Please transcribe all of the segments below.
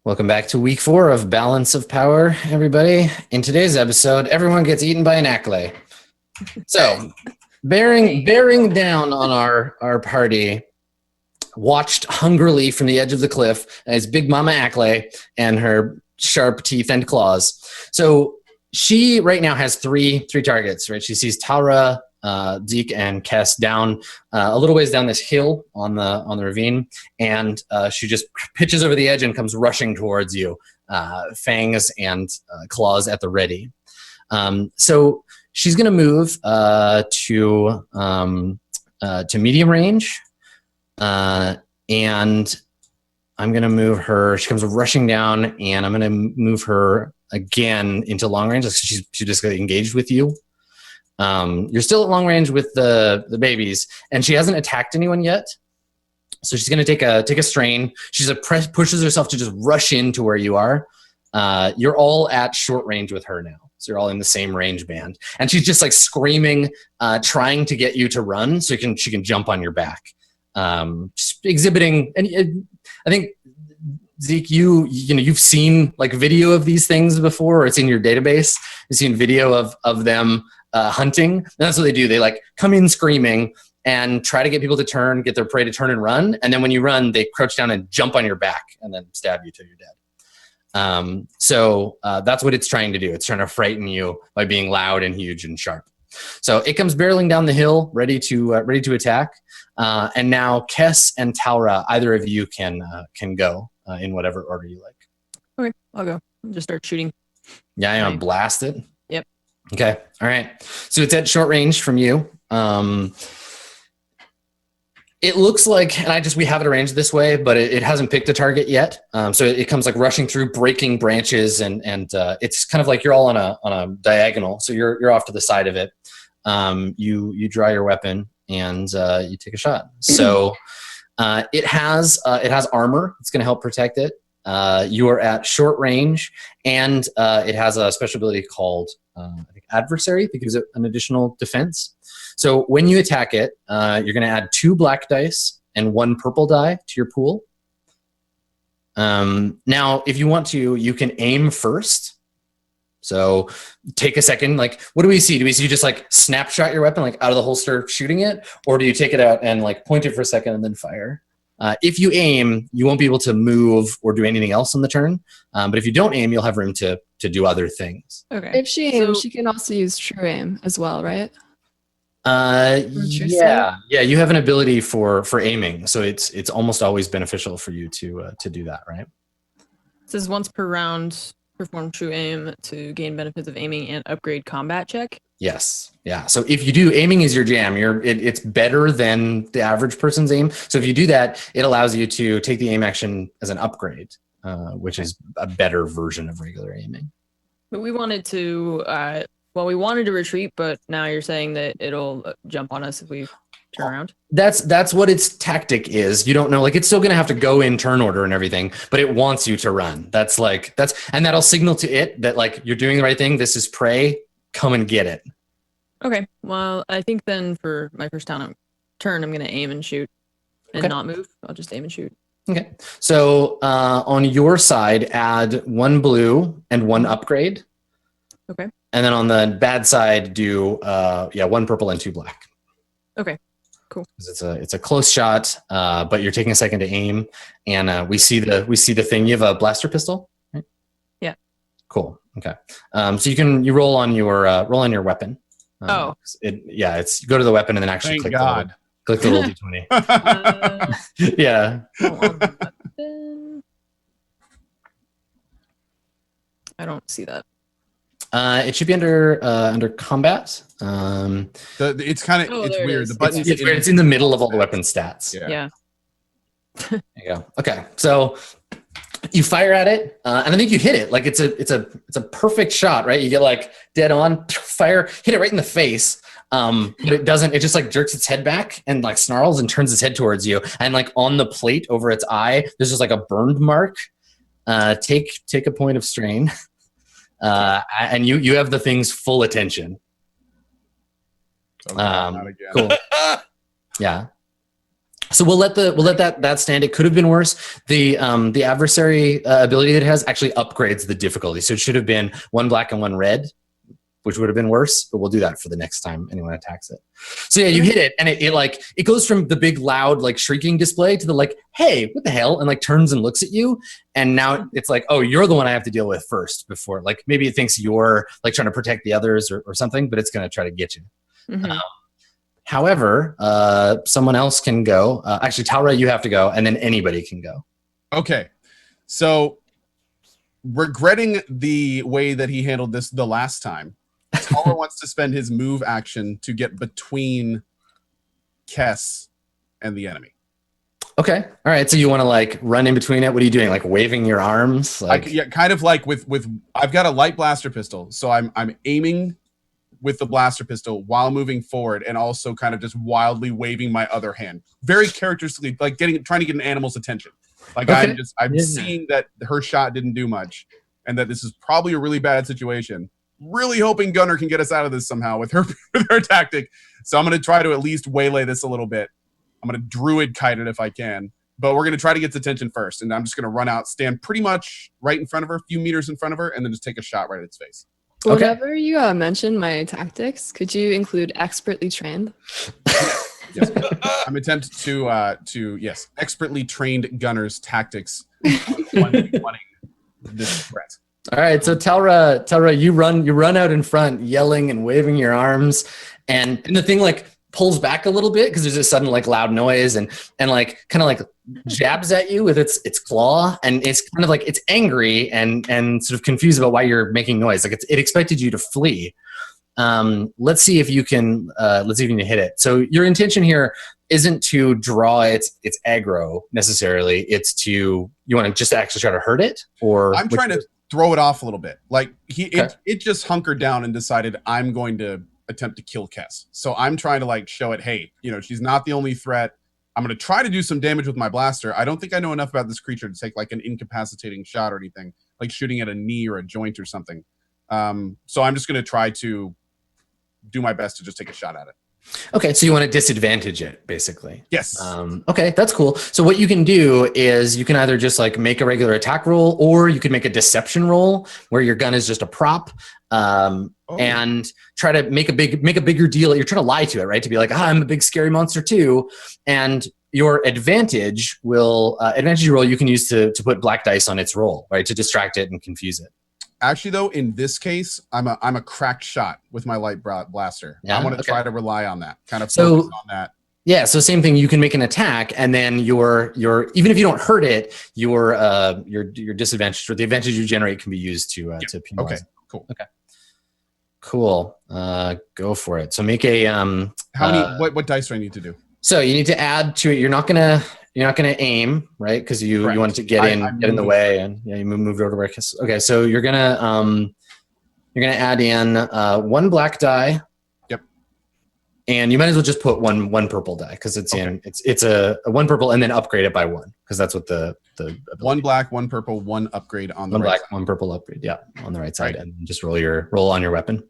Welcome back to week 4 of Balance of Power, everybody. In today's episode, everyone gets eaten by an Acklay. So, bearing down on our party, watched hungrily from the edge of the cliff as Big Mama Acklay and her sharp teeth and claws. So, she right now has three targets, right? She sees Taura, Zeke, and Kess down a little ways down this hill on the ravine, and she just pitches over the edge and comes rushing towards you, fangs and claws at the ready. So she's going to move to medium range, and I'm going to move her. She comes rushing down, and I'm going to move her again into long range. So she just got engaged with you. You're still at long range with the babies, and she hasn't attacked anyone yet. So she's going to take a strain. She's pushes herself to just rush into where you are. You're all at short range with her now. So you're all in the same range band. And she's just like screaming, trying to get you to run so she can jump on your back. Just exhibiting, and I think, Zeke, you've seen like video of these things before, or it's in your database. You've seen video of them hunting. And that's what they do. They like come in screaming and try to get people to get their prey to turn and run. And then when you run, they crouch down and jump on your back and then stab you till you're dead. So that's what it's trying to do. It's trying to frighten you by being loud and huge and sharp. So it comes barreling down the hill, ready to attack. And now Kess and Taura, either of you can go in whatever order you like. Okay, I'll go. I'll just start shooting. Yeah, I'm gonna blast it. Yep. Okay. All right. So it's at short range from you. It looks like, and we have it arranged this way, but it hasn't picked a target yet. So it comes like rushing through, breaking branches, and it's kind of like you're all on a diagonal. So you're off to the side of it. You draw your weapon and you take a shot. So it has armor. It's going to help protect it. You are at short range, and it has a special ability called I think Adversary that gives it an additional defense. So when you attack it, you're going to add 2 black dice and 1 purple die to your pool. Now, if you want to, you can aim first. So take a second. Like, what do we see? Do we see you just like snapshot your weapon like out of the holster shooting it? Or do you take it out and like point it for a second and then fire? If you aim, you won't be able to move or do anything else on the turn. But if you don't aim, you'll have room to do other things. Okay. If she aims, she can also use true aim as well, right? Yeah. You have an ability for aiming, so it's almost always beneficial for you to do that, right? It says once per round, perform true aim to gain benefits of aiming and upgrade combat check. Yes. Yeah. So if you do, aiming is your jam. It's better than the average person's aim. So if you do that, it allows you to take the aim action as an upgrade, which is a better version of regular aiming. But we wanted to, we wanted to retreat, but now you're saying that it'll jump on us if we turn around. That's what its tactic is. You don't know, like it's still going to have to go in turn order and everything, but it wants you to run. And that'll signal to it that like you're doing the right thing. This is prey. Come and get it. Okay. Well, I think then for my first turn, I'm going to aim and shoot and not move. I'll just aim and shoot. Okay. So on your side, add 1 blue and 1 upgrade. Okay. And then on the bad side, do 1 purple and 2 black. Okay. Cool. It's a close shot, but you're taking a second to aim, and we see the thing. You have a blaster pistol, right? Yeah. Cool. Okay. So you roll on your weapon. It's go to the weapon and then actually click the little D20. Yeah. I don't see that. It should be under combat. It's kind of it's weird. It the button it's in the middle of all the weapon stats. Yeah. There you go. Okay, so you fire at it, and I think you hit it. Like it's a perfect shot, right? You get like dead on, fire, hit it right in the face. But it doesn't. It just like jerks its head back and like snarls and turns its head towards you. And like on the plate over its eye, there's just like a burned mark. Take a point of strain. And you have the thing's full attention. Not again. Cool. Yeah. So we'll let that stand. It could have been worse. The adversary ability that it has actually upgrades the difficulty. So it should have been 1 black and 1 red, which would have been worse, but we'll do that for the next time anyone attacks it. So yeah, you hit it, and it goes from the big loud like shrieking display to the like, hey, what the hell, and like turns and looks at you, and now it's like, oh, you're the one I have to deal with first before, like maybe it thinks you're like trying to protect the others or something, but it's gonna try to get you. However, someone else can go. Actually, Talra, you have to go, and then anybody can go. Okay, so regretting the way that he handled this the last time, Talra wants to spend his move action to get between Kess and the enemy. Okay, all right. So you want to like run in between it? What are you doing? Like waving your arms? Like Yeah, kind of like with I've got a light blaster pistol, so I'm aiming with the blaster pistol while moving forward, and also kind of just wildly waving my other hand, very characteristically, like trying to get an animal's attention. Like okay. I'm seeing that her shot didn't do much, and that this is probably a really bad situation. Really hoping Gunnar can get us out of this somehow with her tactic. So I'm going to try to at least waylay this a little bit. I'm going to druid kite it if I can, but we're going to try to get its attention first. And I'm just going to run out, stand pretty much right in front of her, a few meters in front of her, and then just take a shot right at its face. Whenever you mention my tactics, could you include expertly trained? Yes. I'm attempting to expertly trained Gunnar's tactics on this threat. All right, so Talra, you run out in front, yelling and waving your arms, and the thing like pulls back a little bit because there's a sudden like loud noise and like kind of like jabs at you with its claw, and it's kind of like it's angry and sort of confused about why you're making noise. Like it expected you to flee. Let's see if you can hit it. So your intention here isn't to draw its aggro necessarily. It's you want to just actually try to hurt it, or I'm trying to throw it off a little bit. Like it just hunkered down and decided I'm going to attempt to kill Kess. So I'm trying to like show it, hey, she's not the only threat. I'm going to try to do some damage with my blaster. I don't think I know enough about this creature to take like an incapacitating shot or anything, like shooting at a knee or a joint or something. So I'm just going to try to do my best to just take a shot at it. Okay, so you want to disadvantage it, basically. Yes. Okay, that's cool. So what you can do is you can either just like make a regular attack roll, or you can make a deception roll where your gun is just a prop, and try to make a bigger deal. You're trying to lie to it, right? To be like, I'm a big scary monster too. And your advantage roll you can use to put black dice on its roll, right? To distract it and confuse it. Actually, though, in this case, I'm a cracked shot with my light blaster. Yeah? I want to try to rely on that, kind of So, focus on that. Yeah, so same thing. You can make an attack, and then your even if you don't hurt it, your disadvantage or the advantage you generate can be used to penalize. Okay, cool. Okay, cool. Go for it. So make a how many? What dice do I need to do? So you need to add to it. You're not gonna aim, right? Because you want to get in the way, and you moved over to where. Okay, so you're gonna add in 1 black die. Yep. And you might as well just put one purple die because it's a 1 purple and then upgrade it by 1 because that's what the 1 black, 1 purple, 1 upgrade on the 1 right black, side. 1 purple upgrade. Yeah, on the right side, and just roll on your weapon.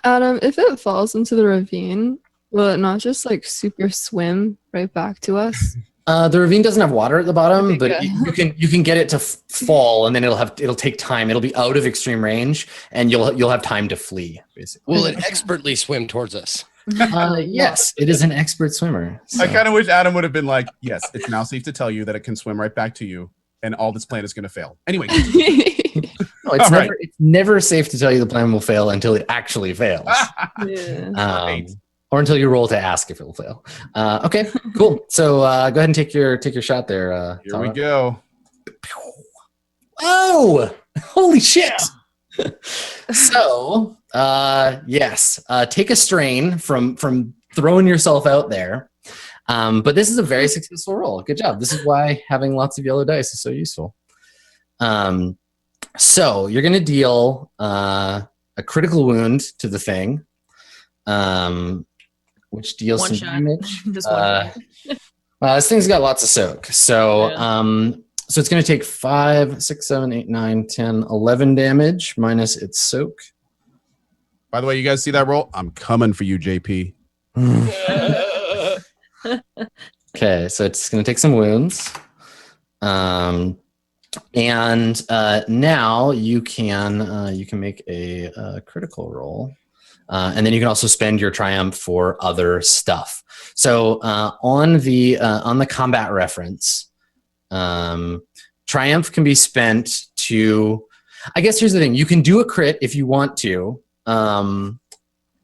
Adam, if it falls into the ravine, will it not just like super swim right back to us? The ravine doesn't have water at the bottom, Okay, but you can get it to fall, and then it'll take time. It'll be out of extreme range, and you'll have time to flee. Basically, will it expertly swim towards us? Yes, it is an expert swimmer. So. I kind of wish Adam would have been like, "Yes, it's now safe to tell you that it can swim right back to you, and all this plan is going to fail." Anyway, no, it's never safe to tell you the plan will fail until it actually fails. Yeah. Or until you roll to ask if it will fail. Okay, cool. So go ahead and take your shot there. Here we go. Oh, holy shit! So yes, take a strain from throwing yourself out there. But this is a very successful roll. Good job. This is why having lots of yellow dice is so useful. So you're going to deal a critical wound to the thing. Which deals One some shot. damage. Just one shot. This thing's got lots of soak. So so it's going to take 5, 6, 7, 8, 9, 10, 11 damage minus its soak. By the way, you guys see that roll? I'm coming for you, JP. Okay, so it's going to take some wounds. And now you can make a critical roll. And then you can also spend your triumph for other stuff. So on the combat reference, triumph can be spent to, I guess here's the thing, you can do a crit if you want to,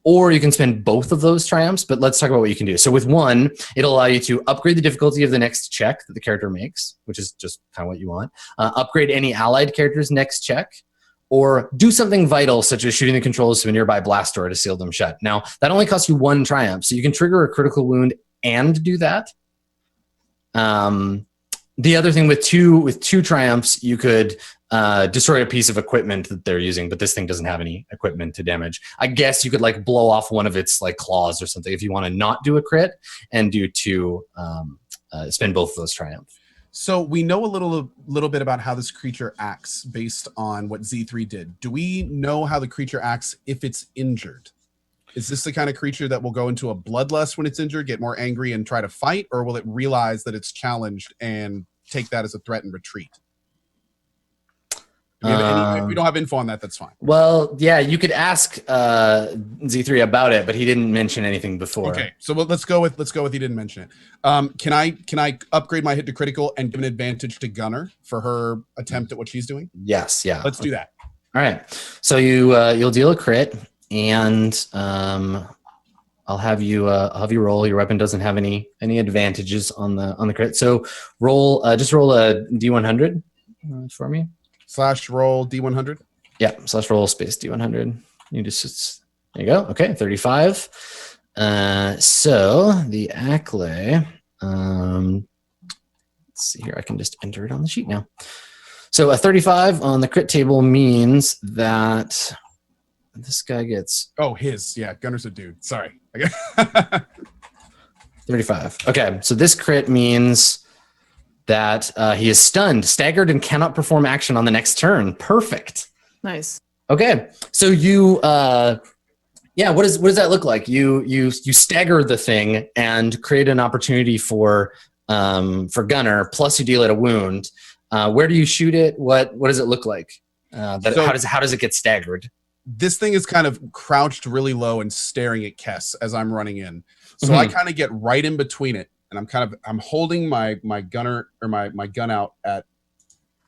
or you can spend both of those triumphs, but let's talk about what you can do. So with one, it'll allow you to upgrade the difficulty of the next check that the character makes, which is just kind of what you want. Upgrade any allied character's next check, or do something vital, such as shooting the controls to a nearby blast door to seal them shut. Now, that only costs you one triumph, so you can trigger a critical wound and do that. The other thing with two triumphs, you could destroy a piece of equipment that they're using, but this thing doesn't have any equipment to damage. I guess you could like blow off one of its like claws or something if you want to not do a crit and do two, spend both of those triumphs. So we know a little bit about how this creature acts based on what Z3 did. Do we know how the creature acts if it's injured? Is this the kind of creature that will go into a bloodlust when it's injured, get more angry and try to fight, or will it realize that it's challenged and take that as a threat and retreat? Do we have if we don't have info on that, that's fine. Well, yeah, you could ask Z3 about it, but he didn't mention anything before. Okay, so let's go with he didn't mention it. Can I upgrade my hit to critical and give an advantage to Gunner for her attempt at what she's doing? Yes, yeah. Let's do that. All right. So you'll deal a crit, and I'll have you roll. Your weapon doesn't have any advantages on the crit. So just roll a D100 for me. / roll D100. Yeah, / roll space D100. You just there you go. Okay, 35. So the Acklay. Let's see here. I can just enter it on the sheet now. So a 35 on the crit table means that this guy gets. Oh, Gunner's a dude. Sorry. 35. Okay, so this crit means that he is stunned, staggered, and cannot perform action on the next turn. Perfect. Nice. Okay, so you, what does that look like? You stagger the thing and create an opportunity for Gunner. Plus, you deal it a wound. Where do you shoot it? What does it look like? How does it get staggered? This thing is kind of crouched really low and staring at Kess as I'm running in. So I kind of get right in between it. And I'm holding my gunner or my gun out at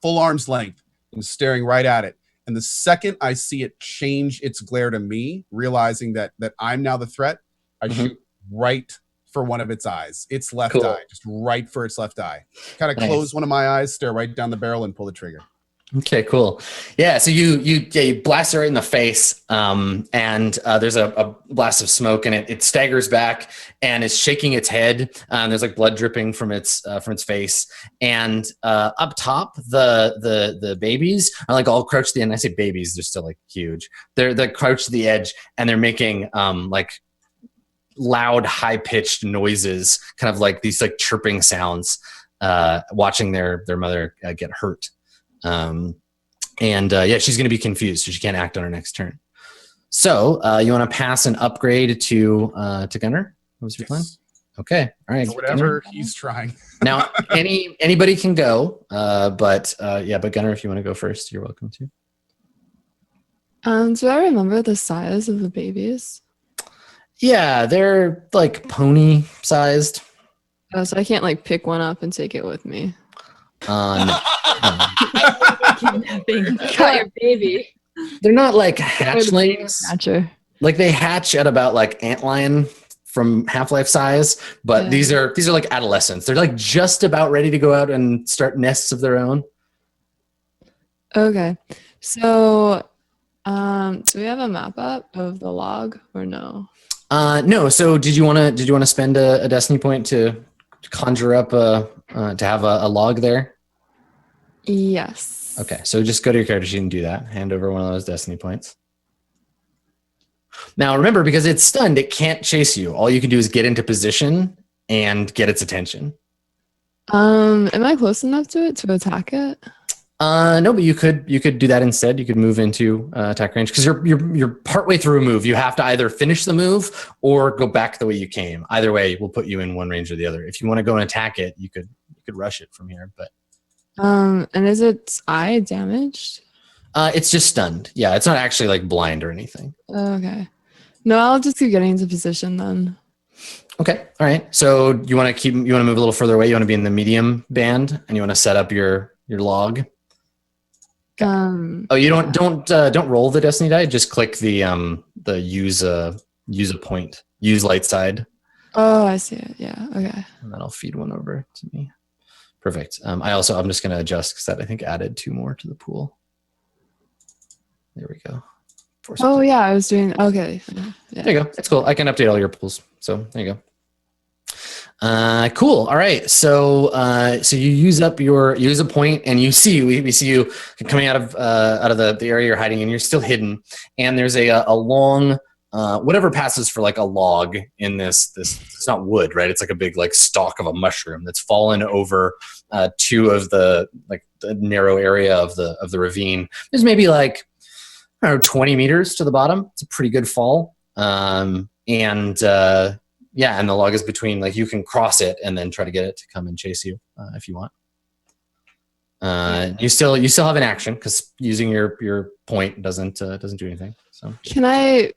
full arm's length and staring right at it. And the second I see it change its glare to me, realizing that I'm now the threat, I shoot right for one of its eyes. Its left eye, just right for its left eye. Kind of close one of my eyes, stare right down the barrel, and pull the trigger. Okay, cool. Yeah, so you blast it right in the face, and there's a blast of smoke, and it staggers back and is shaking its head. There's like blood dripping from its face, and up top the babies are like all crouched to the end. I say babies, they're still like huge. They're crouched to the edge, and they're making like loud, high pitched noises, kind of like these like chirping sounds, watching their mother get hurt. She's going to be confused, so she can't act on her next turn. So you want to pass an upgrade to Gunner? What was your plan? Okay, all right. Whatever he's trying. Now, anybody can go, but Gunner, if you want to go first, you're welcome to. Do I remember the size of the babies? Yeah, they're like pony sized. Oh, so I can't like pick one up and take it with me. No. Kidnapping. Got your baby. They're not like hatchlings. Hatcher. Like they hatch at about like antlion from Half-Life size, but these are like adolescents. They're like just about ready to go out and start nests of their own. Okay, so do we have a map up of the log or no? No. So did you want to spend a destiny point to conjure up to have a log there? Yes. Okay, so just go to your character sheet and do that. Hand over one of those destiny points. Now remember, because it's stunned, it can't chase you. All you can do is get into position and get its attention. Am I close enough to it to attack it? No, but you could do that instead. You could move into attack range because you're partway through a move. You have to either finish the move or go back the way you came. Either way, we'll put you in one range or the other. If you want to go and attack it, you could rush it from here. But and is its eye damaged? it's just stunned. Yeah, it's not actually like blind or anything. Okay. No, I'll just keep getting into position then. Okay. All right. So you want to move a little further away. You want to be in the medium band, and you want to set up your log. Oh, you don't roll the destiny die. Just click the use a point, use light side. Oh, I see it. Yeah. Okay. And then I'll feed one over to me. Perfect. I'm just going to adjust because that I think added 2 more to the pool. There we go. Oh yeah, I was doing okay. Yeah. There you go. That's cool. I can update all your pools. So there you go. Cool. All right. So you use up use a point, and we see you coming out of the area you're hiding in. You're still hidden, and there's a long whatever passes for like a log in this. It's not wood, right? It's like a big like stalk of a mushroom that's fallen over 2 of the narrow area of the ravine. There's maybe like, I don't know, 20 meters to the bottom. It's a pretty good fall. Yeah, and the log is between, like, you can cross it and then try to get it to come and chase you if you want. You still have an action because using your point doesn't do anything. So can I?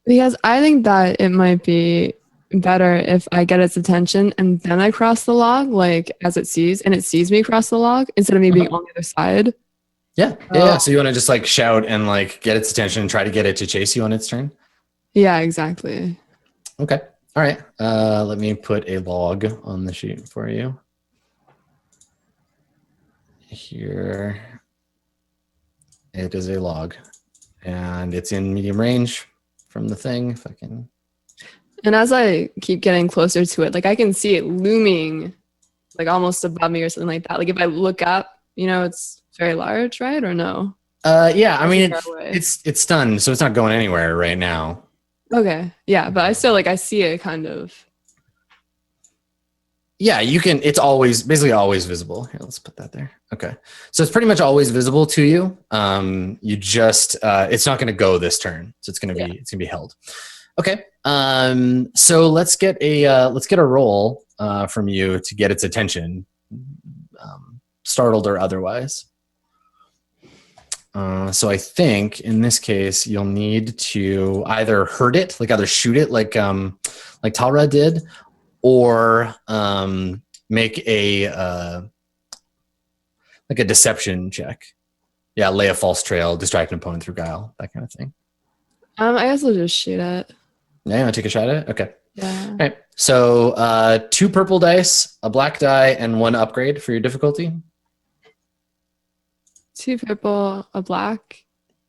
Because I think that it might be better if I get its attention and then I cross the log, like as it sees me cross the log instead of me being on the other side. Yeah. Yeah. So you want to just like shout and like get its attention and try to get it to chase you on its turn? Yeah, exactly. Okay. All right. Let me put a log on the sheet for you. Here. It is a log. And it's in medium range from the thing, if I can. And as I keep getting closer to it, like I can see it looming like almost above me or something like that. Like if I look up, it's very large, right? Or no? Yeah, I mean it's stunned, so it's not going anywhere right now. Okay. Yeah, but I still I see it kind of. Yeah, you can. It's basically always visible. Here, let's put that there. Okay, so it's pretty much always visible to you. You just it's not going to go this turn, so it's going to be held. Okay. So let's get a roll from you to get its attention, startled or otherwise. So I think in this case you'll need to either hurt it, like either shoot it, like Talra did, or make a deception check. Yeah, lay a false trail, distract an opponent through guile, that kind of thing. I guess I'll just shoot it. Yeah, you want to take a shot at it? Okay. Yeah. All right. So 2 purple dice, a black die, and 1 upgrade for your difficulty. 2 purple, a black,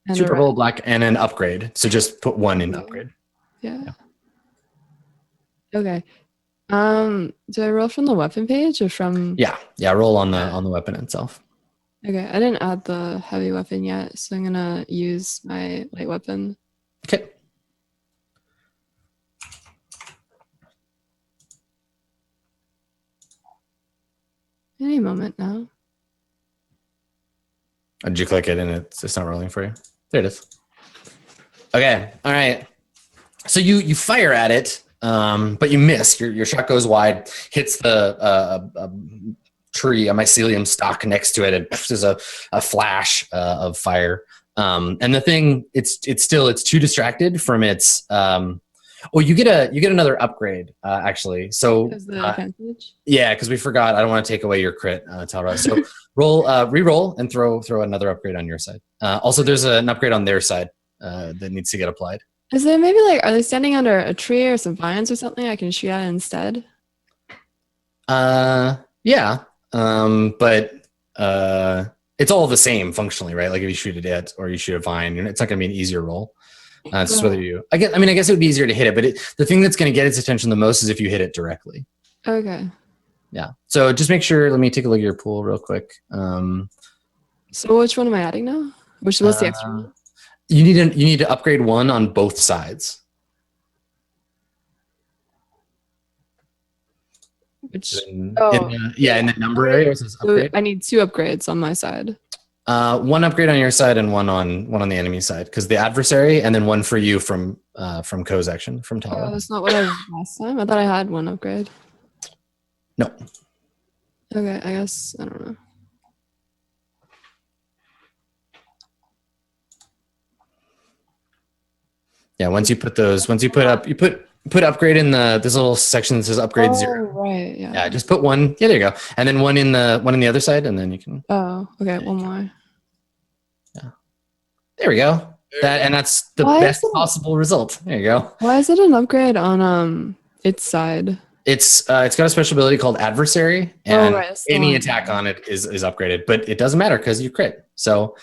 and 2 a purple, red. black, and an upgrade. So just put 1 in upgrade. Yeah. Okay. Do I roll from the weapon page or from? Yeah. Roll on the weapon itself. Okay, I didn't add the heavy weapon yet, so I'm gonna use my light weapon. Okay. Any moment now. Did you click it and it's not rolling for you? There it is. Okay. All right. So you fire at it, but you miss. Your shot goes wide, hits the tree, a mycelium stalk next to it, and there's a flash of fire. And the thing, it's too distracted from its. You get another upgrade actually. So advantage? Yeah, because we forgot. I don't want to take away your crit, Talra. So re-roll and throw another upgrade on your side. Also, there's an upgrade on their side that needs to get applied. Is there maybe are they standing under a tree or some vines or something I can shoot at instead? Yeah. But it's all the same functionally, right? Like if you shoot at it or you shoot a vine, it's not going to be an easier roll. It's just whether you. I guess it would be easier to hit it, but the thing that's going to get its attention the most is if you hit it directly. Okay. Yeah. So just make sure. Let me take a look at your pool real quick. So which one am I adding now? What's the extra one? You need to upgrade 1 on both sides. Which in the number area, it says so upgrade. I need 2 upgrades on my side. One upgrade on your side and one on the enemy side, because the adversary, and then one for you from Co's action from Oh, Tala. that's not what I did last time. I thought I had 1 upgrade. No. Okay, I guess I don't know. Yeah, once you put upgrade in this little section that says upgrade 0. Right, yeah. Yeah, just put 1. Yeah, there you go. And then one in the other side, and then you can. Oh, okay, 1 more. There we go. That's the Why best is it- possible result. There you go. Why is it an upgrade on its side? It's got a special ability called adversary, and right, that's the any one. attack on it is upgraded, but it doesn't matter because you crit. So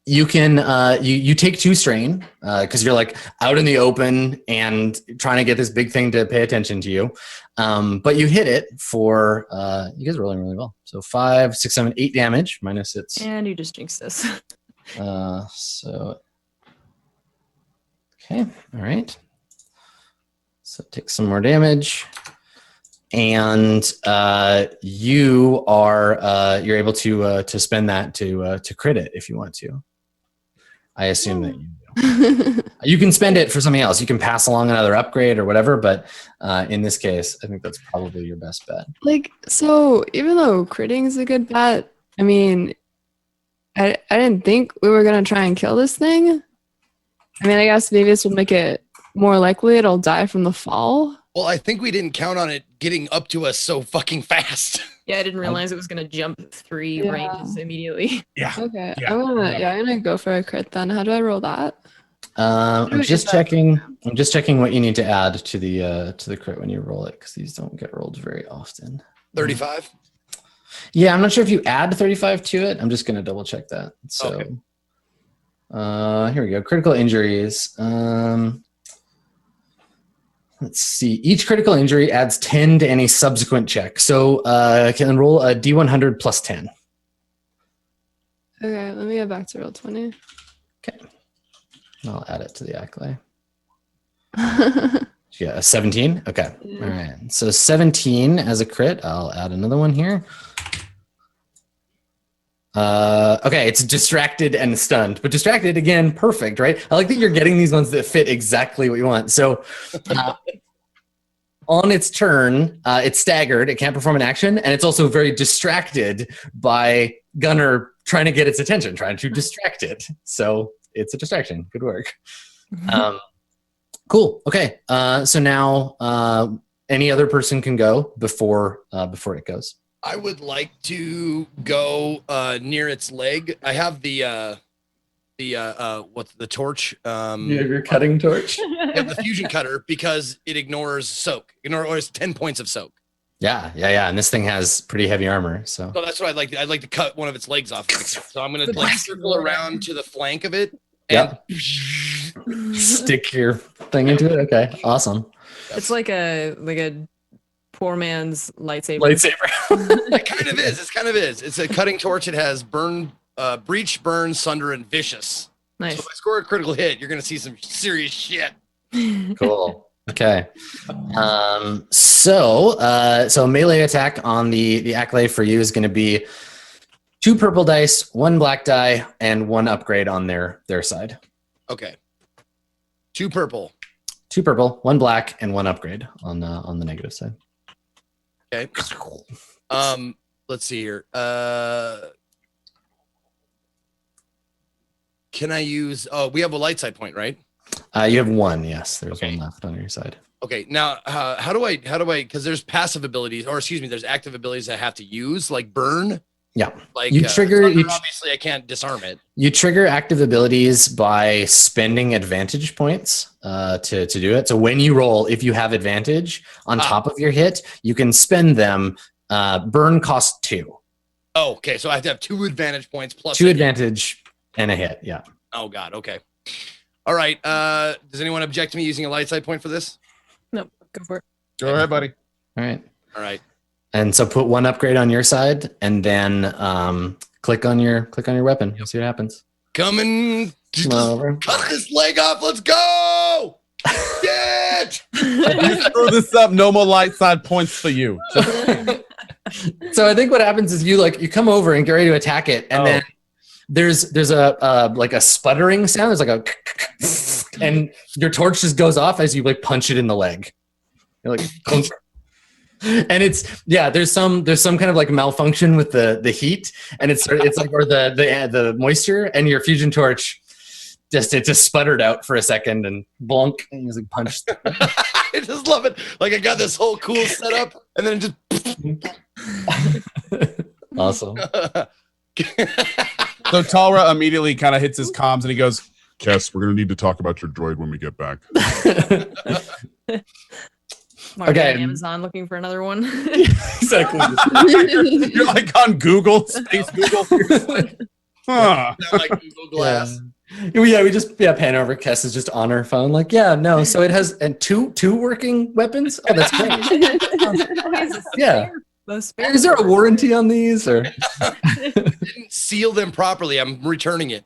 you can you take 2 strain because you're like out in the open and trying to get this big thing to pay attention to you, but you hit it for you guys are rolling really well. So 5, 6, 7, 8 damage minus its. And you just jinxed this. So okay, all right. So take some more damage, and you're able to spend that to crit it if you want to. I assume that you do. You can spend it for something else. You can pass along another upgrade or whatever, but in this case, I think that's probably your best bet. Like, so even though critting is a good bet, I mean, I didn't think we were gonna try and kill this thing. I mean, I guess maybe this will make it more likely it'll die from the fall. Well, I think we didn't count on it getting up to us so fucking fast. Yeah, I didn't realize it was gonna jump 3 Yeah. ranges immediately. Yeah. Okay, Yeah. I'm gonna go for a crit then. How do I roll that? I'm just checking what you need to add to the crit when you roll it, because these don't get rolled very often. 35. Yeah, I'm not sure if you add 35 to it. I'm just gonna double check that. So here we go. Critical injuries. Let's see. Each critical injury adds 10 to any subsequent check. So can roll a D100 plus 10. Okay, let me go back to roll 20. Okay. I'll add it to the accolade. Yeah, a 17. Okay. Yeah. All right. So 17 as a crit. I'll add another one here. Okay, it's distracted and stunned, but distracted again, perfect, right? I like that you're getting these ones that fit exactly what you want. So on its turn, it's staggered, it can't perform an action, and it's also very distracted by Gunner trying to get its attention, trying to distract it. So it's a distraction. Good work. Cool. Okay. So now any other person can go before it goes. I would like to go near its leg. I have the torch. Your cutting torch. I have the fusion cutter because it ignores soak. Ignores 10 points of soak. Yeah. And this thing has pretty heavy armor, so. So that's what I'd like. I'd like to cut one of its legs off. So I'm gonna The like best circle around to the flank of it. Yeah. Stick your thing into it. Okay. Awesome. It's like a poor man's lightsaber. It kind of is. It kind of is. It's a cutting torch. It has burn, breach, burn, sunder, and vicious. Nice. So if I score a critical hit, you're gonna see some serious shit. Cool. Okay. So melee attack on the accolade for you is going to be 2 purple dice, 1 black die, and 1 upgrade on their side. Okay. 2 purple. 2 purple, 1 black, and 1 upgrade on the negative side. Okay. Let's see here. Can I use? Oh, we have a light side point, right? You have 1. Yes, there's Okay. 1 left on your side. Okay. Now, how do I? Because there's passive abilities, or excuse me, there's active abilities I have to use, like burn. Yeah. Like You trigger- thunder, you- obviously, I can't disarm it. You trigger active abilities by spending advantage points to do it. So when you roll, if you have advantage on top of your hit, you can spend them. Burn costs 2. Oh, okay. So I have to have 2 advantage points plus 2 a hit. advantage and a hit. Yeah. Oh God. Okay. All right. Does anyone object to me using a light side point for this? Nope. Go for it. Go ahead, buddy. All right. All right. And so put 1 upgrade on your side, and then click on your weapon. You'll see what happens. Coming. Come on over. Cut this leg off. Let's go. Yeah. it! If you screw this up, no more light side points for you. So I think what happens is you come over and get ready to attack it, and then there's a like a sputtering sound. There's like a and your torch just goes off as you like punch it in the leg. You're like, and there's some kind of like malfunction with the heat, and it's like, or the moisture, and your fusion torch it just sputtered out for a second and blunk, and you just like punched. I just love it. Like I got this whole cool setup, and then it just Awesome. So Talra immediately kind of hits his comms and he goes, Kess, we're going to need to talk about your droid when we get back. Okay. Amazon looking for another one. Exactly. You're like on Google, space Google. Huh. like Google Glass. Yeah, we just pan over. Kess is just on her phone, like, so it has two working weapons. Oh, that's great. Yeah. Is there a warranty on these, or Didn't seal them properly? I'm returning it.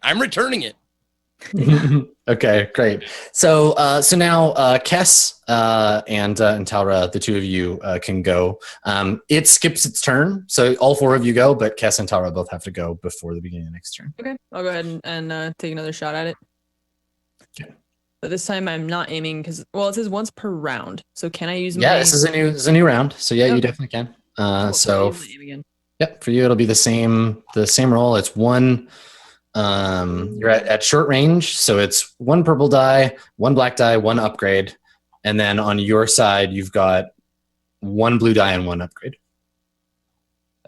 Okay, great. So now Kess and Talra, the two of you can go. It skips its turn, so all four of you go, but Kess and Talra both have to go before the beginning of the next turn. Okay, I'll go ahead and take another shot at it. Okay. But this time I'm not aiming because it says once per round. So can I use? Yeah, this is a new round. So yeah, you definitely can. Cool, So aim again. Yep, for you it'll be the same roll. It's one. You're at short range, so it's one purple die, one black die, one upgrade, and then on your side you've got one blue die and one upgrade.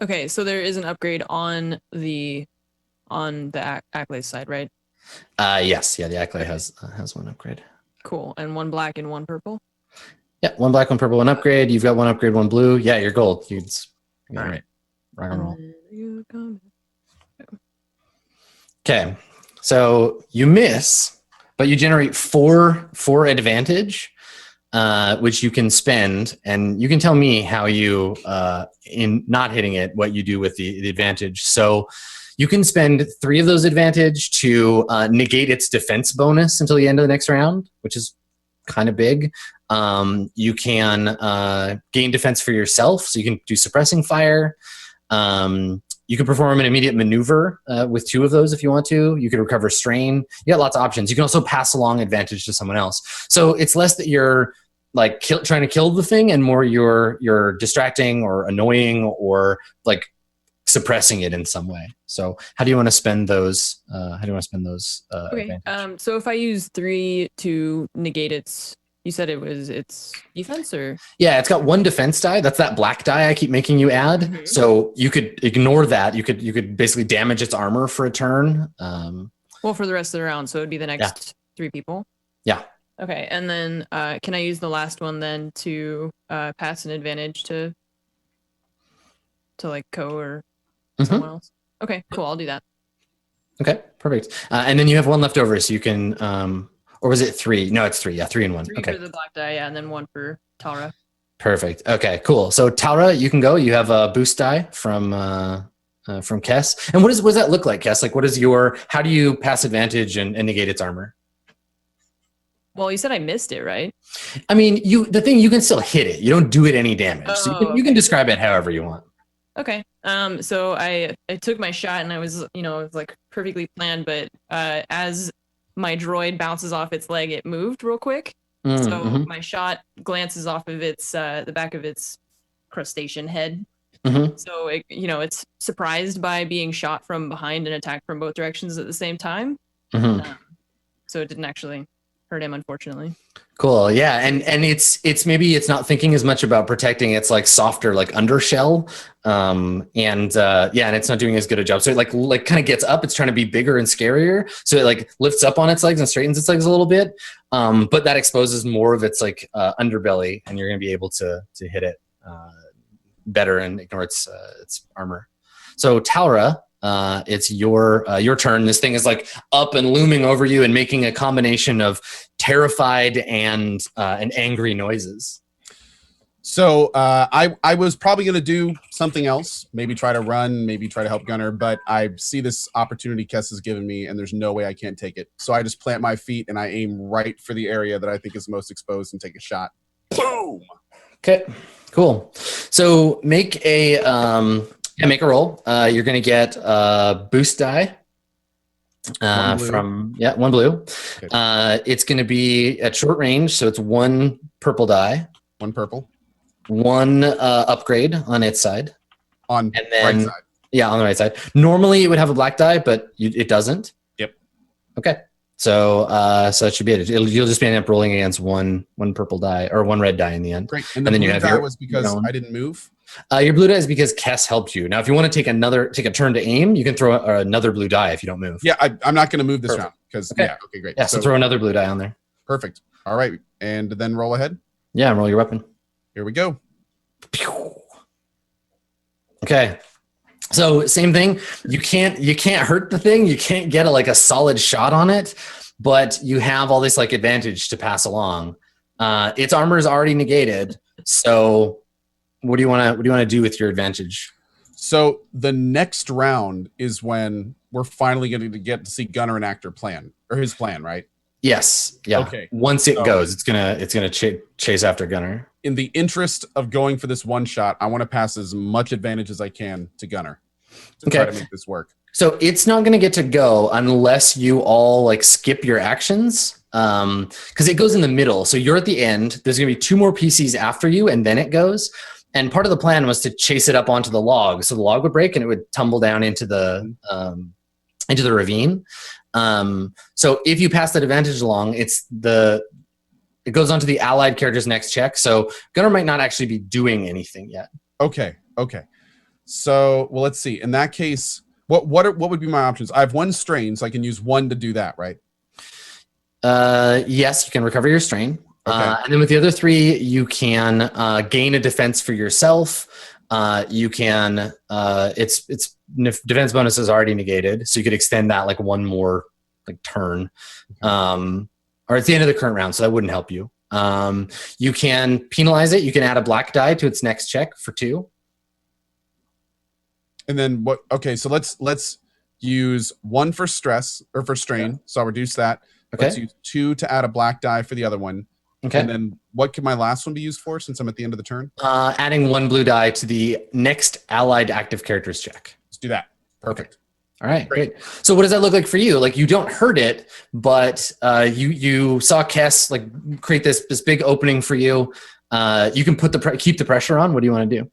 Okay, so there is an upgrade on the Accolade side, right? Yes, yeah, the Accolade has one upgrade. Cool, and one black and one purple. Yeah, one black, one purple, one upgrade. You've got one upgrade, one blue. Yeah, you're gold. You got it right. Rock and roll. Okay, so you miss, but you generate four advantage, which you can spend, and you can tell me how you, in not hitting it, what you do with the advantage. So you can spend 3 of those advantage to negate its defense bonus until the end of the next round, which is kind of big. You can gain defense for yourself, so you can do suppressing fire. You can perform an immediate maneuver with 2 of those if you want to. You can recover strain. You got lots of options. You can also pass along advantage to someone else. So it's less that you're like trying to kill the thing, and more you're distracting or annoying or like suppressing it in some way. So how do you want to spend those? Okay. So if I use 3 to negate its. You said it's defense, or? Yeah, it's got 1 defense die. That's that black die I keep making you add. Mm-hmm. So you could ignore that. You could basically damage its armor for a turn. Well, for the rest of the round, so it'd be the next 3 people. Yeah. Okay, and then can I use the last one then to pass an advantage to like Co or someone else? Okay, cool. I'll do that. Okay, perfect. And then you have 1 left over, so you can. Or was it 3? No, it's 3. Yeah, 3 and 1. 3 okay. for the black die, and then 1 for Talra. Perfect. Okay, cool. So Talra, you can go. You have a boost die from Kess. And what does that look like, Kess? Like, how do you pass advantage and negate its armor? Well, you said I missed it, right? I mean, you can still hit it. You don't do it any damage. So you can describe it however you want. Okay. So I took my shot, and I was, it was like perfectly planned, but as my droid bounces off its leg, it moved real quick. So my shot glances off of its the back of its crustacean head. So it's surprised by being shot from behind and attacked from both directions at the same time. So it didn't actually hurt him, unfortunately. Cool. Yeah, and it's maybe it's not thinking as much about protecting its like softer like undershell, and it's not doing as good a job. So it like kind of gets up. It's trying to be bigger and scarier. So it like lifts up on its legs and straightens its legs a little bit. But that exposes more of its like underbelly, and you're gonna be able to hit it better and ignore its armor. So Talra, it's your turn. This thing is like up and looming over you and making a combination of terrified and angry noises. So I was probably going to do something else, maybe try to run, maybe try to help Gunner, but I see this opportunity Kess has given me, and there's no way I can't take it. So I just plant my feet and I aim right for the area that I think is most exposed and take a shot. Boom. Okay, cool. So make a roll. You're going to get a boost die from one blue. Okay. It's going to be at short range, so it's one purple die. One purple. One upgrade on its side. On the right side. Yeah, on the right side. Normally it would have a black die, but it doesn't. Yep. Okay. So that should be it. You'll just end up rolling against one purple die or one red die in the end. Great. And then you have was because I didn't move. Your blue die is because Kess helped you. Now, if you want to take a turn to aim, you can throw another blue die if you don't move. Yeah, I'm not going to move this round because okay, great. Yeah, so throw another blue die on there. Perfect. All right, and then roll ahead. Yeah, roll your weapon. Here we go. Okay. So same thing. You can't hurt the thing. You can't get a solid shot on it, but you have all this advantage to pass along. Its armor is already negated. So what do you want to do with your advantage? So the next round is when we're finally going to get to see Gunner and Actor plan or his plan, right? Yes. Yeah. Okay. Once it goes, it's gonna chase after Gunner. In the interest of going for this one shot, I want to pass as much advantage as I can to Gunner to try to make this work. So it's not going to get to go unless you all skip your actions, because it goes in the middle. So you're at the end. There's going to be two more PCs after you, and then it goes. And part of the plan was to chase it up onto the log, so the log would break and it would tumble down into the ravine. So if you pass that advantage along, it goes onto the allied character's next check. So Gunner might not actually be doing anything yet. Okay. So, well, let's see. In that case, what would be my options? I have one strain, so I can use one to do that, right? Yes, you can recover your strain. Okay. And then with the other three, you can gain a defense for yourself. You can its defense bonus is already negated, so you could extend that one more turn. Or it's the end of the current round, so that wouldn't help you. You can penalize it. You can add a black die to its next check for 2. And then what? Okay, so let's use 1 for stress or for strain. Yeah. So I'll reduce that. Okay. Let's use 2 to add a black die for the other one. Okay. And then what can my last one be used for since I'm at the end of the turn? Adding 1 blue die to the next allied active character's check. Let's do that. Perfect. All right, great. So what does that look like for you? You don't hurt it, but you saw Kess create this big opening for you. You can keep the pressure on. What do you want to do?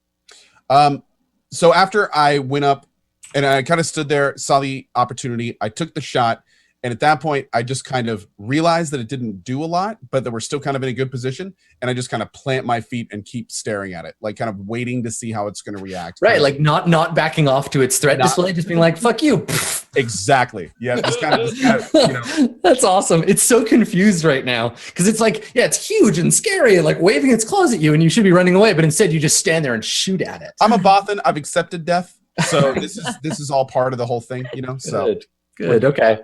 So after I went up and I kind of stood there, saw the opportunity, I took the shot. And at that point, I just kind of realized that it didn't do a lot, but that we're still kind of in a good position. And I just kind of plant my feet and keep staring at it, kind of waiting to see how it's going to react. Right. Not backing off to its threat display, just being fuck you. Exactly. Yeah. Just kind of, That's awesome. It's so confused right now because it's it's huge and scary and waving its claws at you and you should be running away. But instead you just stand there and shoot at it. I'm a Bothan. I've accepted death. So this is all part of the whole thing, so. Good. Okay.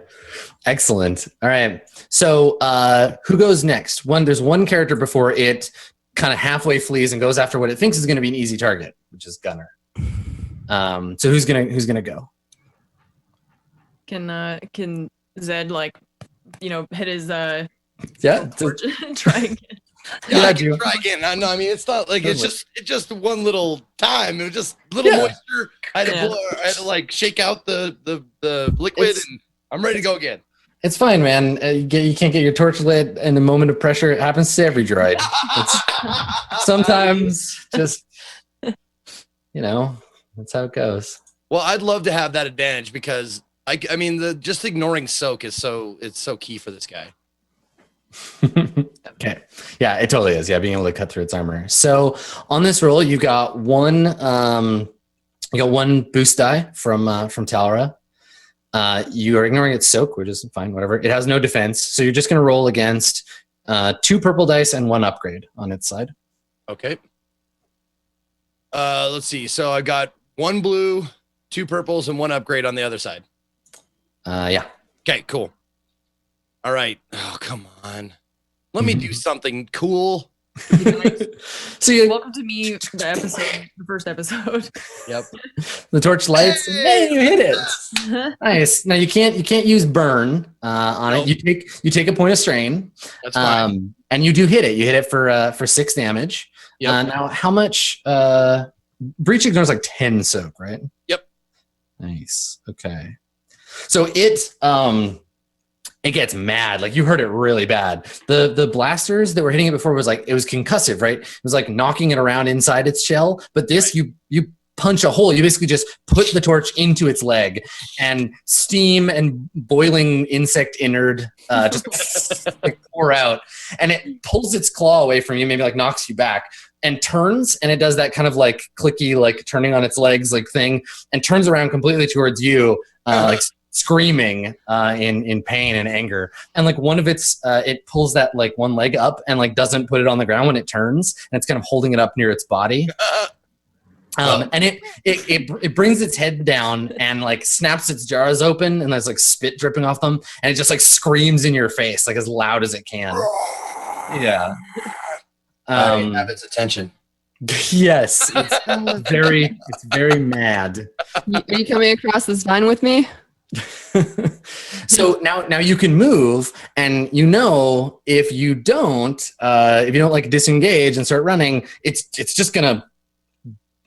Excellent. All right. So who goes next? There's one character before it kind of halfway flees and goes after what it thinks is going to be an easy target, which is Gunner. So who's gonna go? Can Zed hit his try again? Yeah, I can try again. No, I mean it's not it's just one little time. It was just little moisture. I had to shake out the liquid, and I'm ready to go again. It's fine, man. You can't get your torch lit in a moment of pressure. It happens to every droid. Sometimes just that's how it goes. Well, I'd love to have that advantage because I mean just ignoring soak is it's so key for this guy. Okay. Yeah, it totally is. Yeah, being able to cut through its armor. So on this roll, you got one boost die from Talra. You are ignoring its soak, which is fine, whatever. It has no defense, so you're just going to roll against 2 purple dice and 1 upgrade on its side. Okay. Let's see. So I got 1 blue, 2 purples, and 1 upgrade on the other side. Yeah. Okay, cool. All right. Oh, come on. Let me do something cool. So you Welcome to me, the first episode. Yep. the torch lights. Hey, you hit it. Nice. Now you can't use burn on it. You take a point of strain. That's fine. And you do hit it. You hit it for 6 damage. Yep. Now how much breach ignores like 10 soak, right? Yep. Nice. Okay. So it gets mad. Like you heard it really bad. The blasters that were hitting it before was like, it was concussive, right? It was like knocking it around inside its shell. But this, you punch a hole. You basically just put the torch into its leg, and steam and boiling insect innard just like pour out, and it pulls its claw away from you, maybe like knocks you back, and turns, and it does that kind of like clicky, like turning on its legs like thing, and turns around completely towards you, like screaming in pain and anger. And like one of its it pulls that like one leg up and like doesn't put it on the ground when it turns, and it's kind of holding it up near its body. And it brings its head down and like snaps its jaws open, and there's like spit dripping off them, and it just like screams in your face like as loud as it can. Yeah. I have its attention. Yes, it's very mad. Are you coming across this vine with me? So now you can move, and if you don't like disengage and start running, it's just gonna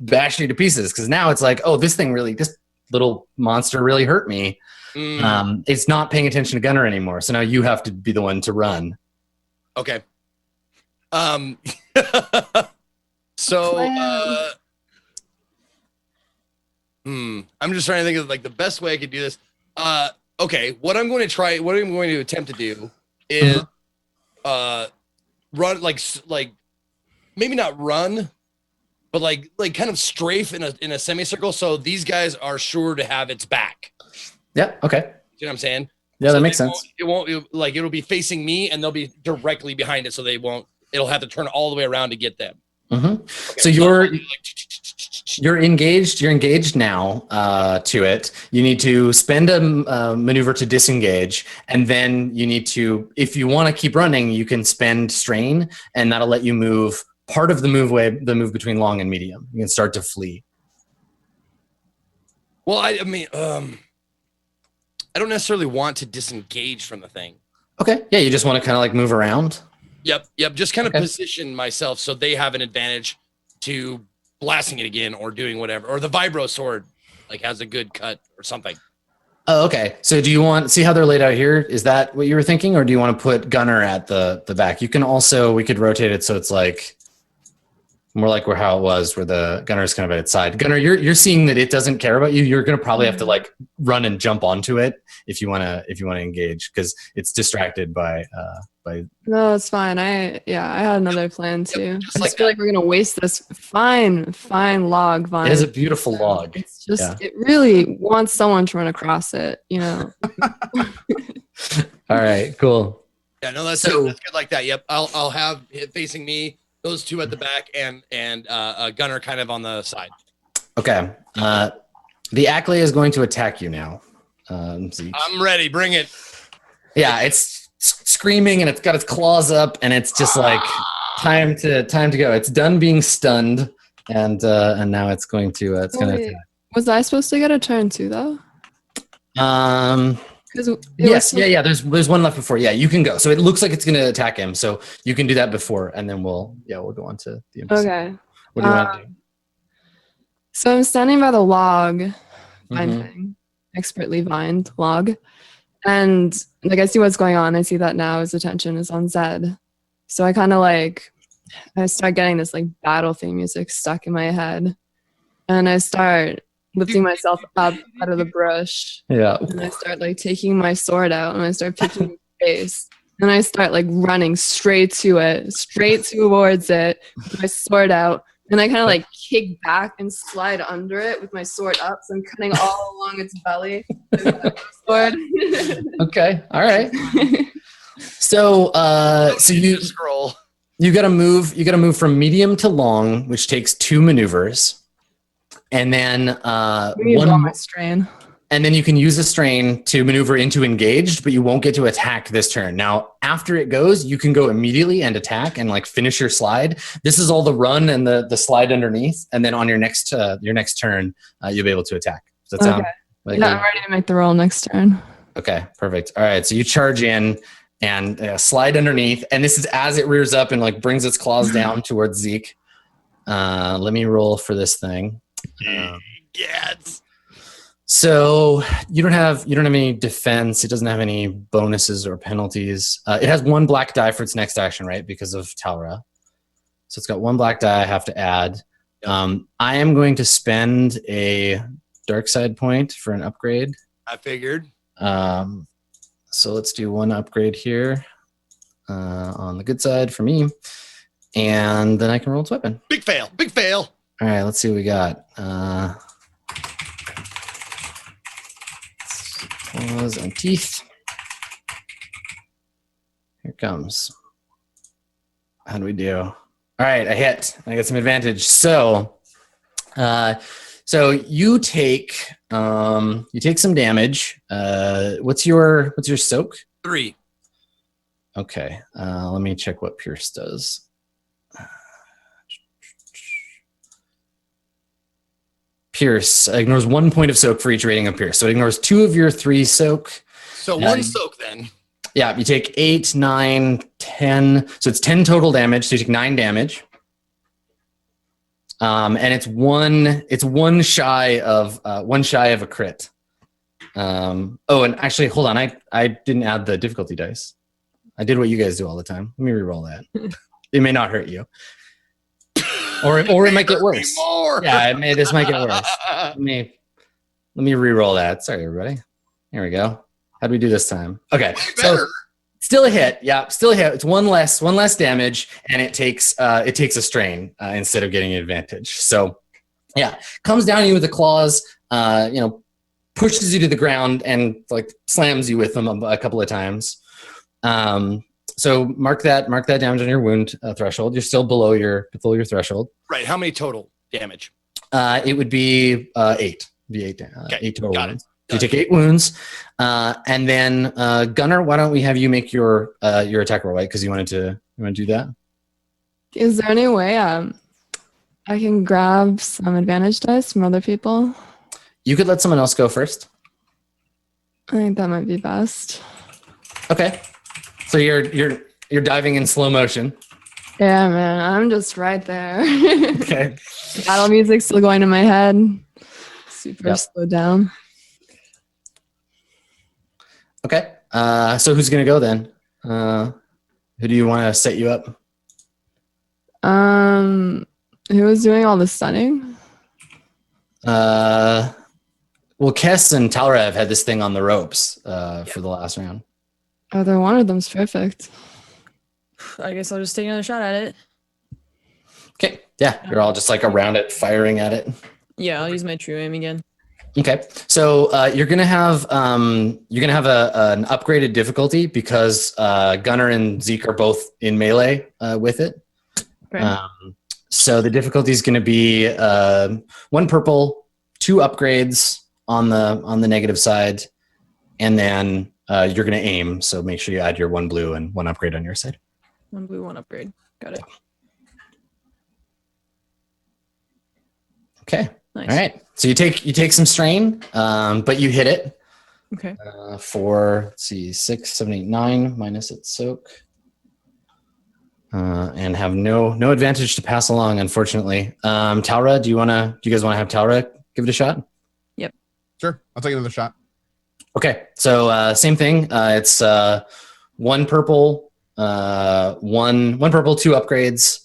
bash you to pieces, because now it's like, oh, this little monster really hurt me. It's not paying attention to Gunner anymore, so now you have to be the one to run. Okay. So I'm just trying to think of like the best way I could do this. Okay, what I'm going to attempt to do is run like maybe not run, but like kind of strafe in a semicircle, so these guys are sure to have its back. Yeah, okay. You know what I'm saying? Yeah, so that makes sense. It'll be facing me, and they'll be directly behind it, so it'll have to turn all the way around to get them. Mm-hmm. Okay, so you're engaged. You're engaged now to it. You need to spend a maneuver to disengage, and then you need to, if you want to keep running, you can spend strain, and that'll let you move part of the move between long and medium. You can start to flee. Well, I mean, I don't necessarily want to disengage from the thing. Okay. Yeah, you just want to kind of like move around. Yep. Just kind of position myself so they have an advantage to blasting it again or doing whatever, or the vibro sword like has a good cut or something. Oh, okay. So do you see how they're laid out here? Is that what you were thinking, or do you want to put Gunner at the back? You can also, we could rotate it so it's like more like how it was, where the Gunner's kind of at its side. Gunner, you're seeing that it doesn't care about you. You're gonna probably have to like run and jump onto it if you wanna engage, because it's distracted by. No, it's fine. I had another plan too. I just feel like we're gonna waste this fine log vine. It is a beautiful log. It's just it really wants someone to run across it, All right, cool. Yeah, no, that's good like that. Yep, I'll have it facing me, those two at the back, and a Gunner kind of on the side. Okay. The Ackley is going to attack you now. I'm ready. Bring it. Yeah, it's screaming, and it's got its claws up, and it's just like time to go. It's done being stunned, and now it's going to attack. Was I supposed to get a turn too, though? Yes, yeah. There's one left before. Yeah, you can go. So it looks like it's going to attack him. So you can do that before, and then we'll go on to the episode. Okay. What do you want to do? So I'm standing by the log, vine thing, expertly vined log, and like I see what's going on. I see that now his attention is on Zed. So I kind of I start getting this like battle theme music stuck in my head, and I start lifting myself up out of the brush. Yeah. And I start like taking my sword out, and I start picking his face. And I start like running straight towards it with my sword out. And I kind of like kick back and slide under it with my sword up. So I'm cutting all along its belly with my sword. Okay. All right. So you scroll. You gotta move from medium to long, which takes 2 maneuvers. And then one more strain. And then you can use a strain to maneuver into engaged, but you won't get to attack this turn. Now, after it goes, you can go immediately and attack and like finish your slide. This is all the run and the slide underneath. And then on your next turn, you'll be able to attack. Does that sound like I'm ready to make the roll next turn. Okay, perfect. All right, so you charge in and slide underneath. And this is as it rears up and like brings its claws down towards Zeke. Let me roll for this thing. Yes. So you don't have any defense. It doesn't have any bonuses or penalties. It has 1 black die for its next action, right? Because of Talra. So it's got 1 black die I have to add. I am going to spend a dark side point for an upgrade. I figured. So let's do 1 upgrade here on the good side for me. And then I can roll its weapon. Big fail. Big fail. All right, let's see what we got. Claws and teeth. Here it comes. How do we do? All right, I hit. I get some advantage. So, you take some damage. What's your soak? 3. Okay. Let me check what Pierce does. Pierce ignores 1 point of soak for each rating of Pierce. So it ignores 2 of your 3 soak. So 1 soak then. Yeah, you take 8, 9, 10. So it's 10 total damage. So you take 9 damage. And it's one shy of a crit. And actually, hold on. I didn't add the difficulty dice. I did what you guys do all the time. Let me re-roll that. It may not hurt you. Or it might get worse. Yeah, this might get worse. Let me re-roll that. Sorry, everybody. Here we go. How do we do this time? Okay, so still a hit. Yeah, still a hit. It's one less damage, and it takes a strain instead of getting an advantage. So, yeah, comes down at you with the claws. Pushes you to the ground and like slams you with them a couple of times. So mark that damage on your wound threshold. You're still below your threshold. Right. How many total damage? It would be 8. Be 8. Okay. 8 total Got wounds. it. So you take 8 wounds, and then Gunnar, why don't we have you make your attack roll, right? Because you want to do that. Is there any way I can grab some advantage dice from other people? You could let someone else go first. I think that might be best. Okay. So you're diving in slow motion. Yeah, man, I'm just right there. Okay. Battle music's still going in my head. Super slowed down. Okay. So who's gonna go then? Who do you want to set you up? Who was doing all the stunning? Well, Kess and Talra have had this thing on the ropes for the last round. Either one of them's perfect. I guess I'll just take another shot at it. Okay. Yeah, you're all just like around it, firing at it. Yeah, I'll use my true aim again. Okay. So you're gonna have an upgraded difficulty because Gunnar and Zeke are both in melee with it. Okay. So the difficulty is going to be 1 purple, 2 upgrades on the negative side, and then you're going to aim. So make sure you add your 1 blue and 1 upgrade on your side. 1 blue, 1 upgrade. Got it. Okay. Nice. All right. So you take some strain, but you hit it. Okay. For, let's see, 6, 7, 8, 9 minus its soak. And have no advantage to pass along, unfortunately. Talra, do you guys want to have Talra give it a shot? Yep. Sure. I'll take another shot. Okay. So same thing. It's 1 purple, 1 purple, 2 upgrades,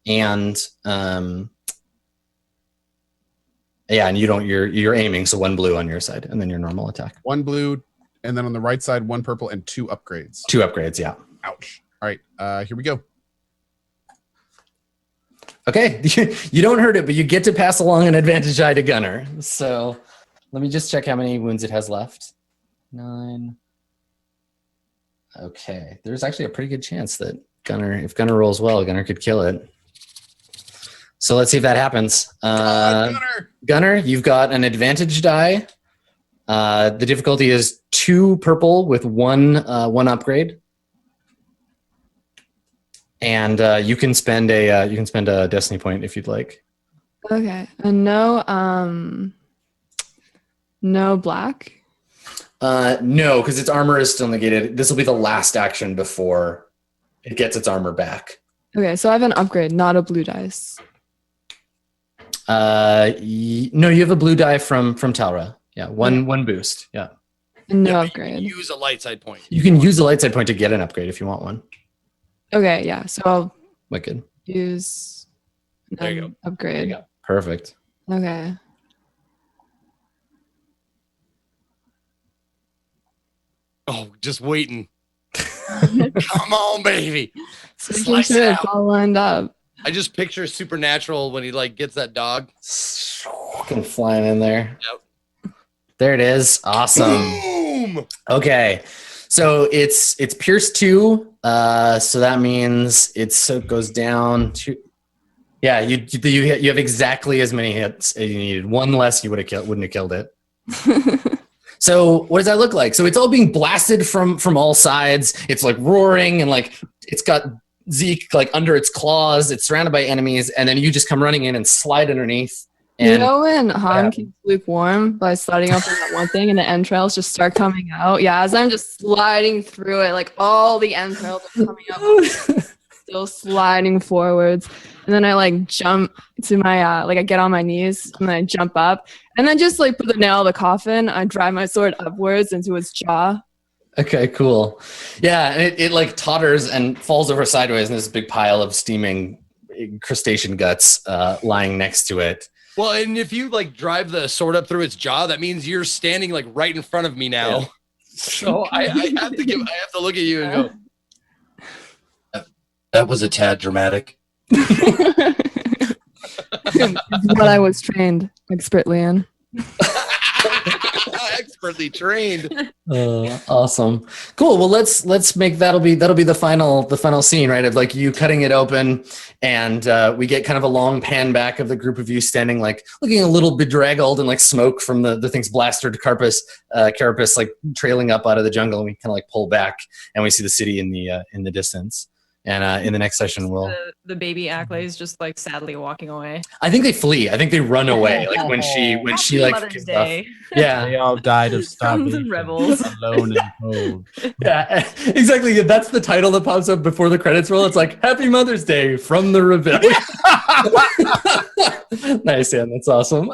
and and you're aiming, so 1 blue on your side, and then your normal attack. 1 blue, and then on the right side, 1 purple and 2 upgrades. 2 upgrades, yeah. Ouch. All right. Here we go. Okay, you don't hurt it, but you get to pass along an advantage die to Gunnar. So let me just check how many wounds it has left. 9. Okay, there's actually a pretty good chance that if Gunnar rolls well, Gunnar could kill it. So let's see if that happens. Gunnar, you've got an advantage die The difficulty is 2 purple with one upgrade, and you can spend a destiny point if you'd like. Okay, and no black. No, because its armor is still negated. This will be the last action before it gets its armor back. Okay, so I have an upgrade, not a blue dice. No, you have a blue die from Talra. Yeah, one boost. Yeah. No upgrade. You can use a light side point. You can use a light side point to get an upgrade if you want one. Okay, yeah. So I'll Wicked. use There you go. upgrade. There you go. Perfect. Okay. Oh, just waiting. Come on, baby. So Slice making sure it it's out. all lined up. I just picture Supernatural when he like gets that dog. Fucking flying in there. Yep. There it is. Awesome. Boom. Okay. So it's Pierce 2. So that means it goes down to. Yeah, you have exactly as many hits as you needed. One less, you wouldn't have killed it. So what does that look like? So it's all being blasted from all sides. It's like roaring and like it's got Zeke like under its claws. It's surrounded by enemies, and then you just come running in and slide underneath. And you know when Han keeps lukewarm by sliding up on that one thing and the entrails just start coming out? Yeah, as I'm just sliding through it, like all the entrails are coming up, still sliding forwards. And then I like jump to my, like I get on my knees and then I jump up and then just like put the nail of the coffin. I drive my sword upwards into its jaw. Okay, cool. Yeah, and it like totters and falls over sideways, and there's a big pile of steaming crustacean guts lying next to it. Well, and if you like drive the sword up through its jaw, that means you're standing like right in front of me now. Yeah. So I have to look at you and go. That was a tad dramatic. What I was trained expertly in. Expertly trained. Awesome, cool. Well, let's make that'll be the final scene, right? Of like you cutting it open, and we get kind of a long pan back of the group of you standing, like looking a little bedraggled, and like smoke from the thing's blastered carapace like trailing up out of the jungle, and we kind of like pull back, and we see the city in the distance. And in the next session, we'll the baby Acklay is just like sadly walking away. I think they flee. I think they run away. Like when she like Mother's Day. Yeah, They all died of Sons starvation. and rebels. Alone and cold. yeah, exactly. That's the title that pops up before the credits roll. It's like Happy Mother's Day from the Rebellion. Nice, yeah, that's awesome.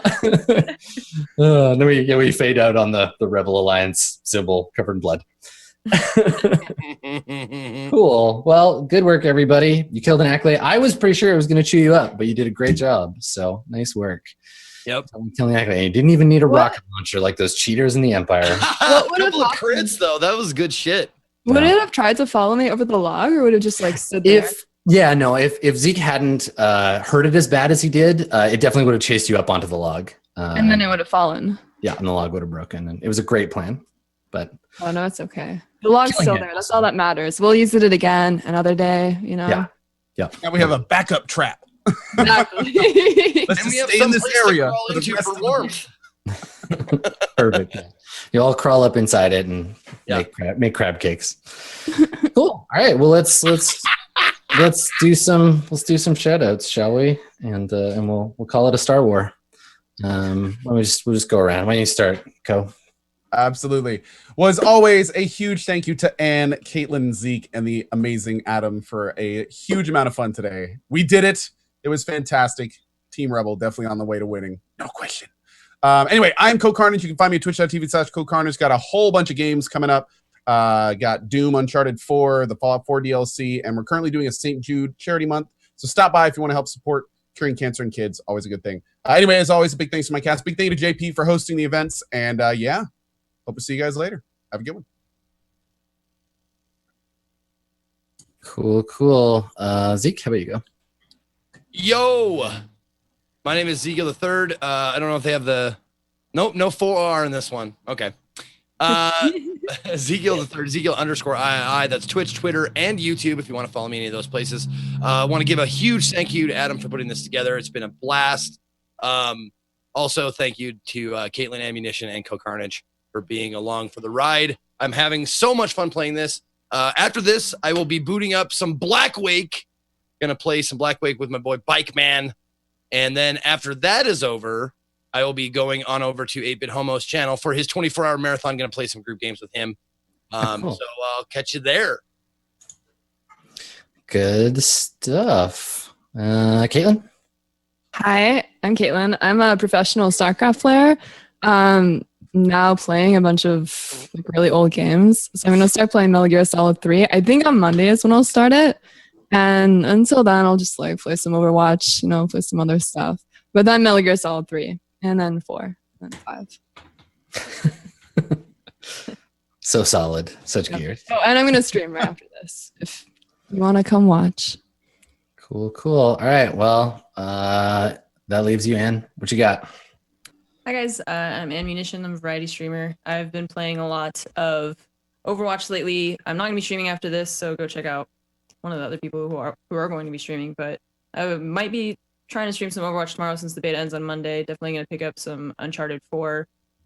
Then we fade out on the Rebel Alliance symbol covered in blood. Cool. Well, good work, everybody. You killed an Acklay. I was pretty sure it was going to chew you up, but you did a great job. So nice work. Yep. Killing an Acklay. You didn't even need a rocket launcher like those cheaters in the Empire. What would have Couple of happened? crits though. That was good shit. Would it have tried to follow me over the log, or would it just like stood there? If Zeke hadn't hurt it as bad as he did, it definitely would have chased you up onto the log. And then it would have fallen. Yeah, and the log would have broken. And it was a great plan, but Oh no, it's okay. The log's Killing still it. there. That's all that matters. We'll use it again another day, you know. Yeah. Now we have a backup trap. Exactly. Let's And we just have stay in some this place to area crawl for the into rest for of the warmth. Perfect. Yeah. You all crawl up inside it and make crab cakes. Cool. All right. Well, let's do some shout outs, shall we? And we'll call it a Star War. We'll just go around. Why don't you start, Co? Absolutely. Well, as always, a huge thank you to Anne, Kaitlyn, Zeke, and the amazing Adam for a huge amount of fun today. We did it. It was fantastic. Team Rebel definitely on the way to winning. No question. Anyway, I'm CohhCarnage. You can find me at twitch.tv/CohhCarnage. Got a whole bunch of games coming up. Got Doom, Uncharted 4, the Fallout 4 DLC, and we're currently doing a St. Jude charity month. So stop by if you want to help support curing cancer in kids. Always a good thing. Anyway, as always, a big thanks to my cast. Big thank you to JP for hosting the events. And hope to see you guys later. Have a good one. Cool. Zeke, how about you go? Yo, my name is Ezekiel the Third. I don't know if they have the no 4R in this one. Okay. Ezekiel the Third, Ezekiel _II. That's Twitch, Twitter, and YouTube. If you want to follow me in any of those places, I want to give a huge thank you to Adam for putting this together. It's been a blast. Also, thank you to Kaitlyn, AnneMunition, and CohhCarnage for being along for the ride. I'm having so much fun playing this. After this, I will be booting up some Black Wake. Gonna play some Black Wake with my boy Bike Man. And then after that is over, I will be going on over to 8-Bit Homo's channel for his 24-hour marathon. Gonna play some group games with him. Cool. So I'll catch you there. Good stuff. Kaitlyn? Hi, I'm Kaitlyn. I'm a professional StarCraft player. Now playing a bunch of like really old games. So I'm gonna start playing Metal Gear Solid 3. I think on Monday is when I'll start it. And until then, I'll just like play some Overwatch, play some other stuff. But then Metal Gear Solid 3, and then 4, and then 5. So solid. Such gears. Oh, and I'm gonna stream right after this if you want to come watch. Cool. All right. Well, that leaves you, Ann. What you got? Hi guys, I'm AnneMunition. I'm a variety streamer. I've been playing a lot of Overwatch lately. I'm not gonna be streaming after this, so go check out one of the other people who are going to be streaming. But I might be trying to stream some Overwatch tomorrow since the beta ends on Monday. Definitely gonna pick up some Uncharted 4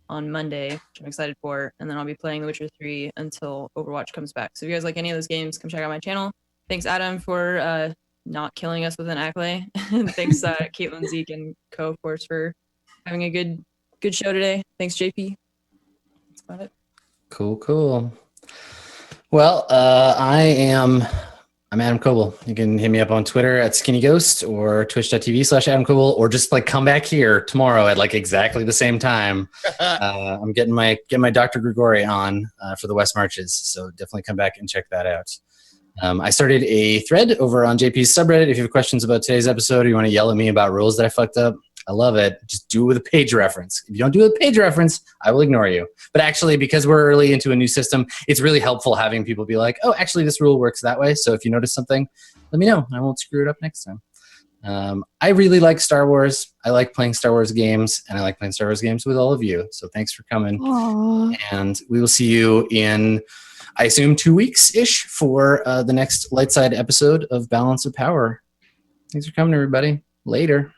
on Monday, which I'm excited for, and then I'll be playing The Witcher 3 until Overwatch comes back. So if you guys like any of those games, come check out my channel. Thanks, Adam, for not killing us with an accolade. And thanks, Kaitlyn, Zeke, and Co, of course, for having a good show today. Thanks, JP. That's about it. Cool. Well, I'm Adam Koebel. You can hit me up on Twitter at Skinny Ghost or twitch.tv/Adam Koebel, or just like come back here tomorrow at like exactly the same time. I'm getting my Dr. Grigori on for the West Marches, so definitely come back and check that out. I started a thread over on JP's subreddit. If you have questions about today's episode or you want to yell at me about rules that I fucked up, I love it. Just do it with a page reference. If you don't do it with a page reference, I will ignore you. But actually, because we're early into a new system, it's really helpful having people be like, oh, actually, this rule works that way. So if you notice something, let me know. I won't screw it up next time. I really like Star Wars. I like playing Star Wars games, and I like playing Star Wars games with all of you. So thanks for coming. Aww. And we will see you in, I assume, 2 weeks-ish for the next Lightside episode of Balance of Power. Thanks for coming, everybody. Later.